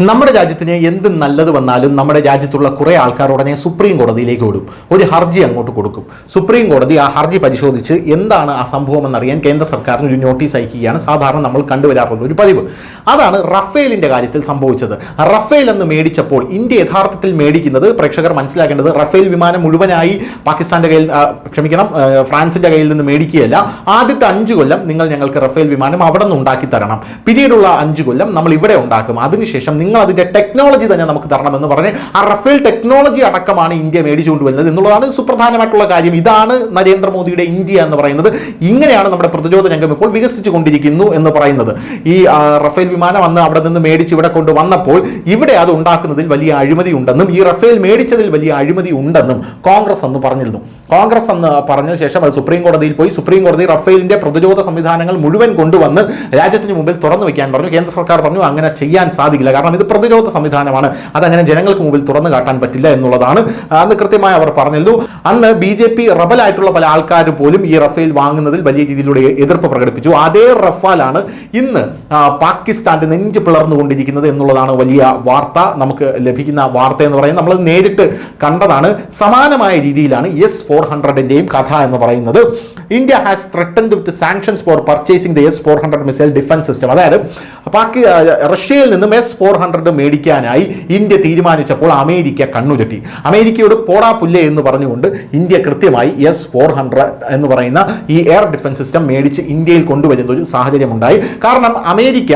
നമ്മുടെ രാജ്യത്തിന് എന്ത് നല്ലത് വന്നാലും നമ്മുടെ രാജ്യത്തുള്ള കുറേ ആൾക്കാർ ഉടനെ സുപ്രീം കോടതിയിലേക്ക് ഓടും, ഒരു ഹർജി അങ്ങോട്ട് കൊടുക്കും. സുപ്രീം കോടതി ആ ഹർജി പരിശോധിച്ച് എന്താണ് ആ സംഭവം എന്നറിയാൻ കേന്ദ്ര സർക്കാരിന് ഒരു നോട്ടീസ് അയക്കുകയാണ് സാധാരണ നമ്മൾ കണ്ടുവരാറുള്ള ഒരു പതിവ്. അതാണ് റഫേലിന്റെ കാര്യത്തിൽ സംഭവിച്ചത്. റഫേൽ എന്ന് മേടിച്ചപ്പോൾ ഇന്ത്യ യഥാർത്ഥത്തിൽ മേടിക്കുന്നത്, പ്രേക്ഷകർ മനസ്സിലാക്കേണ്ടത്, റഫേൽ വിമാനം മുഴുവനായി പാകിസ്ഥാന്റെ കയ്യിൽ, ഫ്രാൻസിന്റെ കയ്യിൽ നിന്ന് മേടിക്കുകയല്ല. ആദ്യത്തെ 5 കൊല്ലം നിങ്ങൾ ഞങ്ങൾക്ക് റഫേൽ വിമാനം അവിടെ നിന്ന് ഉണ്ടാക്കി തരണം, പിന്നീടുള്ള 5 കൊല്ലം നമ്മൾ ഇവിടെ ഉണ്ടാക്കും, അതിനുശേഷം നിങ്ങൾ അതിന്റെ ടെക്നോളജി തന്നെ നമുക്ക് തരണമെന്ന് പറഞ്ഞ് ആ റഫേൽ ടെക്നോളജി അടക്കമാണ് ഇന്ത്യ മേടിച്ചുകൊണ്ട് വരുന്നത് എന്നുള്ളതാണ് സുപ്രധാനമായിട്ടുള്ള കാര്യം. ഇതാണ് നരേന്ദ്രമോദിയുടെ ഇന്ത്യ എന്ന് പറയുന്നത്. ഇങ്ങനെയാണ് നമ്മുടെ പ്രതിരോധ രംഗം ഇപ്പോൾ വികസിച്ചു കൊണ്ടിരിക്കുന്നു എന്ന് പറയുന്നത്. ഈ റഫേൽ വിമാനം അന്ന് അവിടെ നിന്ന് മേടിച്ച് ഇവിടെ കൊണ്ടുവന്നപ്പോൾ ഇവിടെ അത് ഉണ്ടാക്കുന്നതിൽ വലിയ അഴിമതി ഉണ്ടെന്നും ഈ റഫേൽ മേടിച്ചതിൽ വലിയ അഴിമതി ഉണ്ടെന്നും കോൺഗ്രസ് അന്ന് പറഞ്ഞിരുന്നു. കോൺഗ്രസ് അന്ന് പറഞ്ഞ ശേഷം അത് സുപ്രീം കോടതിയിൽ പോയി. സുപ്രീം കോടതി റഫേലിന്റെ പ്രതിരോധ സംവിധാനങ്ങൾ മുഴുവൻ കൊണ്ടുവന്ന് രാജ്യത്തിന് മുമ്പിൽ തുറന്നു വയ്ക്കാൻ പറഞ്ഞു. കേന്ദ്ര സർക്കാർ പറഞ്ഞു അങ്ങനെ ചെയ്യാൻ സാധിക്കില്ല, കാരണം ഇത് പ്രതിരോധ സംവിധാനമാണ്, അതങ്ങനെ ജനങ്ങൾക്ക് മുമ്പിൽ തുറന്നു കാട്ടാൻ പറ്റില്ല എന്നുള്ളതാണ് അന്ന് കൃത്യമായി അവർ പറഞ്ഞിരുന്നു. അന്ന് BJP റബലായിട്ടുള്ള പല ആൾക്കാർ പോലും ഈ റഫേൽ വാങ്ങുന്നതിൽ വലിയ രീതിയിലൂടെ എതിർപ്പ് പ്രകടിപ്പിച്ചു. അതേ റഫാലാണ് ഇന്ന് പാകിസ്ഥാന്റെ നെഞ്ച് പിളർന്നുകൊണ്ടിരിക്കുന്നത് എന്നുള്ളതാണ് വലിയ വാർത്ത. നമുക്ക് ലഭിക്കുന്ന വാർത്ത എന്ന് പറയുന്നത് നമ്മൾ നേരിട്ട് കണ്ടതാണ്. സമാനമായ രീതിയിലാണ് S-400ന്റെയും കഥ എന്ന് പറയുന്നത്. India has threatened with sanctions for purchasing the S-400 missile defence system. അതായത് റഷ്യയിൽ നിന്നും S-400 മേടിക്കാനായി ഇന്ത്യ തീരുമാനിച്ചപ്പോൾ അമേരിക്ക കണ്ണുരുട്ടി. അമേരിക്കയോട് പോടാ പുല്ലേ എന്ന് പറഞ്ഞുകൊണ്ട് ഇന്ത്യ കൃത്യമായി S-400 എന്ന് പറയുന്ന ഈ എയർ ഡിഫൻസ് സിസ്റ്റം മേടിച്ച് ഇന്ത്യയിൽ കൊണ്ടുവരുന്ന ഒരു സാഹചര്യമുണ്ടായി. കാരണം അമേരിക്ക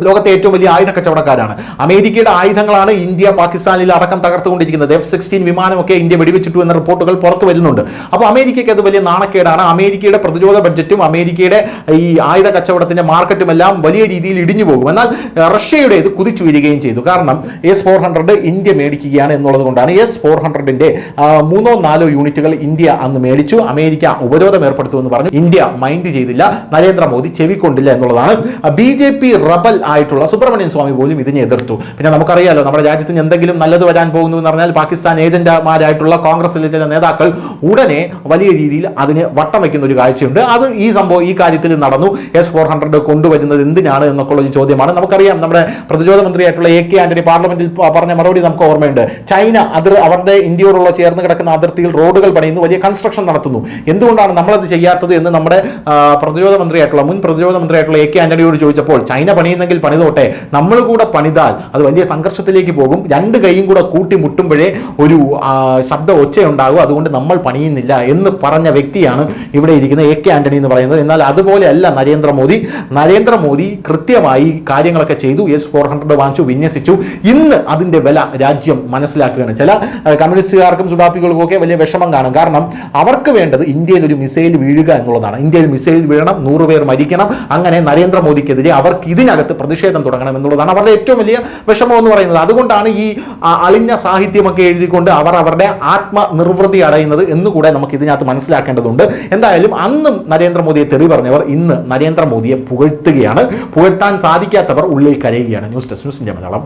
ലോകത്തെ ഏറ്റവും വലിയ ആയുധ കച്ചവടക്കാരാണ്. അമേരിക്കയുടെ ആയുധങ്ങളാണ് ഇന്ത്യ പാകിസ്ഥാനിൽ അടക്കം തകർത്തുകൊണ്ടിരിക്കുന്നത്. F-16 വിമാനമൊക്കെ ഇന്ത്യ വെടിവെച്ചിട്ടു എന്ന റിപ്പോർട്ടുകൾ പുറത്തു വരുന്നുണ്ട്. അപ്പോൾ അമേരിക്കയ്ക്ക് അത് വലിയ നാണക്കേടാണ്. അമേരിക്കയുടെ പ്രതിരോധ ബഡ്ജറ്റും അമേരിക്കയുടെ ഈ ആയുധ കച്ചവടത്തിന്റെ മാർക്കറ്റും എല്ലാം വലിയ രീതിയിൽ ഇടിഞ്ഞു പോകും. എന്നാൽ റഷ്യയുടെ ഇത് കുതിച്ചുയരുകയും ചെയ്തു. കാരണം S-400 ഇന്ത്യ മേടിക്കുകയാണ് എന്നുള്ളത് കൊണ്ടാണ്. S-400ന്റെ 3-4 യൂണിറ്റുകൾ ഇന്ത്യ അന്ന് മേടിച്ചു. അമേരിക്ക ഉപരോധം ഏർപ്പെടുത്തുമെന്ന് പറഞ്ഞു. ഇന്ത്യ മൈൻഡ് ചെയ്തില്ല, നരേന്ദ്രമോദി ചെവിക്കൊണ്ടില്ല എന്നുള്ളതാണ്. BJP റബൽ ആയിട്ടുള്ള സുബ്രഹ്മണ്യൻ സ്വാമി പോലും ഇതിനെ എതിർത്തു. പിന്നെ നമുക്കറിയാലോ, നമ്മുടെ രാജ്യത്തിന് എന്തെങ്കിലും നല്ലത് വരാൻ പോകുന്നു എന്ന് പറഞ്ഞാൽ പാകിസ്ഥാൻ ഏജന്റുമാരായിട്ടുള്ള കോൺഗ്രസിലെ ചില നേതാക്കൾ ഉടനെ വലിയ രീതിയിൽ അതിന് വട്ടം വയ്ക്കുന്ന ഒരു കാഴ്ചയുണ്ട്. അത് ഈ കാര്യത്തിൽ നടന്നു. S-400 കൊണ്ടുവരുന്നത് എന്തിനാണ് എന്നൊക്കെയുള്ള ഒരു ചോദ്യമാണ്. നമുക്കറിയാം, നമ്മുടെ പ്രതിരോധ മന്ത്രിയായിട്ടുള്ള AK ആന്റണി പാർലമെന്റിൽ പറഞ്ഞ മറുപടി നമുക്ക് ഓർമ്മയുണ്ട്. ചൈന അവരുടെ ഇന്ത്യയോടുള്ള ചേർന്ന് കിടക്കുന്ന അതിർത്തിയിൽ റോഡുകൾ പണിയുന്നു, വലിയ കൺസ്ട്രക്ഷൻ നടത്തുന്നു. എന്തുകൊണ്ടാണ് നമ്മളത് ചെയ്യാത്തത് എന്ന് നമ്മുടെ മുൻ പ്രതിരോധ മന്ത്രിയായിട്ടുള്ള AK ആന്റണിയോട് ചോദിച്ചപ്പോൾ, ചൈന പണിയുന്നെങ്കിൽ പണിതോട്ടെ, നമ്മൾ കൂടെ പണിതാൽ അത് വലിയ സംഘർഷത്തിലേക്ക് പോകും, 2 കൈയും കൂടെ കൂട്ടി മുട്ടുമ്പോഴേ ഒരു ശബ്ദ ഒച്ചയുണ്ടാകും, അതുകൊണ്ട് നമ്മൾ പണിയുന്നില്ല എന്ന് പറഞ്ഞ വ്യക്തിയാണ് ഇവിടെ ഇരിക്കുന്ന AK ആന്റണി എന്ന് പറയുന്നത്. എന്നാൽ അതുപോലെയല്ല നരേന്ദ്രമോദി കൃത്യമായി കാര്യങ്ങളൊക്കെ ചെയ്തു. S-400 വാങ്ങിച്ചു, വിന്യസിച്ചു. ഇന്ന് അതിന്റെ വില രാജ്യം മനസ്സിലാക്കുകയാണ്. ചില കമ്മ്യൂണിസ്റ്റുകാർക്കും സുഡാപ്പികൾക്കും ഒക്കെ വലിയ വിഷമം കാണും. കാരണം അവർക്ക് വേണ്ടത് ഇന്ത്യയിൽ ഒരു മിസൈൽ വീഴുക എന്നുള്ളതാണ്. ഇന്ത്യയിൽ മിസൈൽ വീഴണം, 100 പേർ മരിക്കണം, അങ്ങനെ നരേന്ദ്രമോദിക്കെതിരെ അവർക്ക് ഇതിനകത്ത് പ്രതിഷേധം തുടങ്ങണം എന്നുള്ളതാണ് അവരുടെ ഏറ്റവും വലിയ വിഷമം എന്ന് പറയുന്നത്. അതുകൊണ്ടാണ് ഈ അളിഞ്ഞ സാഹിത്യമൊക്കെ എഴുതിക്കൊണ്ട് അവർ അവരുടെ ആത്മനിർവൃതി അടയുന്നത് എന്നുകൂടെ നമുക്ക് ഇതിനകത്ത് മനസ്സിലാക്കേണ്ടതുണ്ട്. എന്തായാലും അന്നും നരേന്ദ്രമോദിയെ തെറി പറഞ്ഞവർ ഇന്ന് നരേന്ദ്രമോദിയെ പുകഴ്ത്തുകയാണ്. പുകഴ്ത്താൻ സാധിക്കാത്തവർ ഉള്ളിൽ കരയുകയാണ്. News desk, news India Malayalam.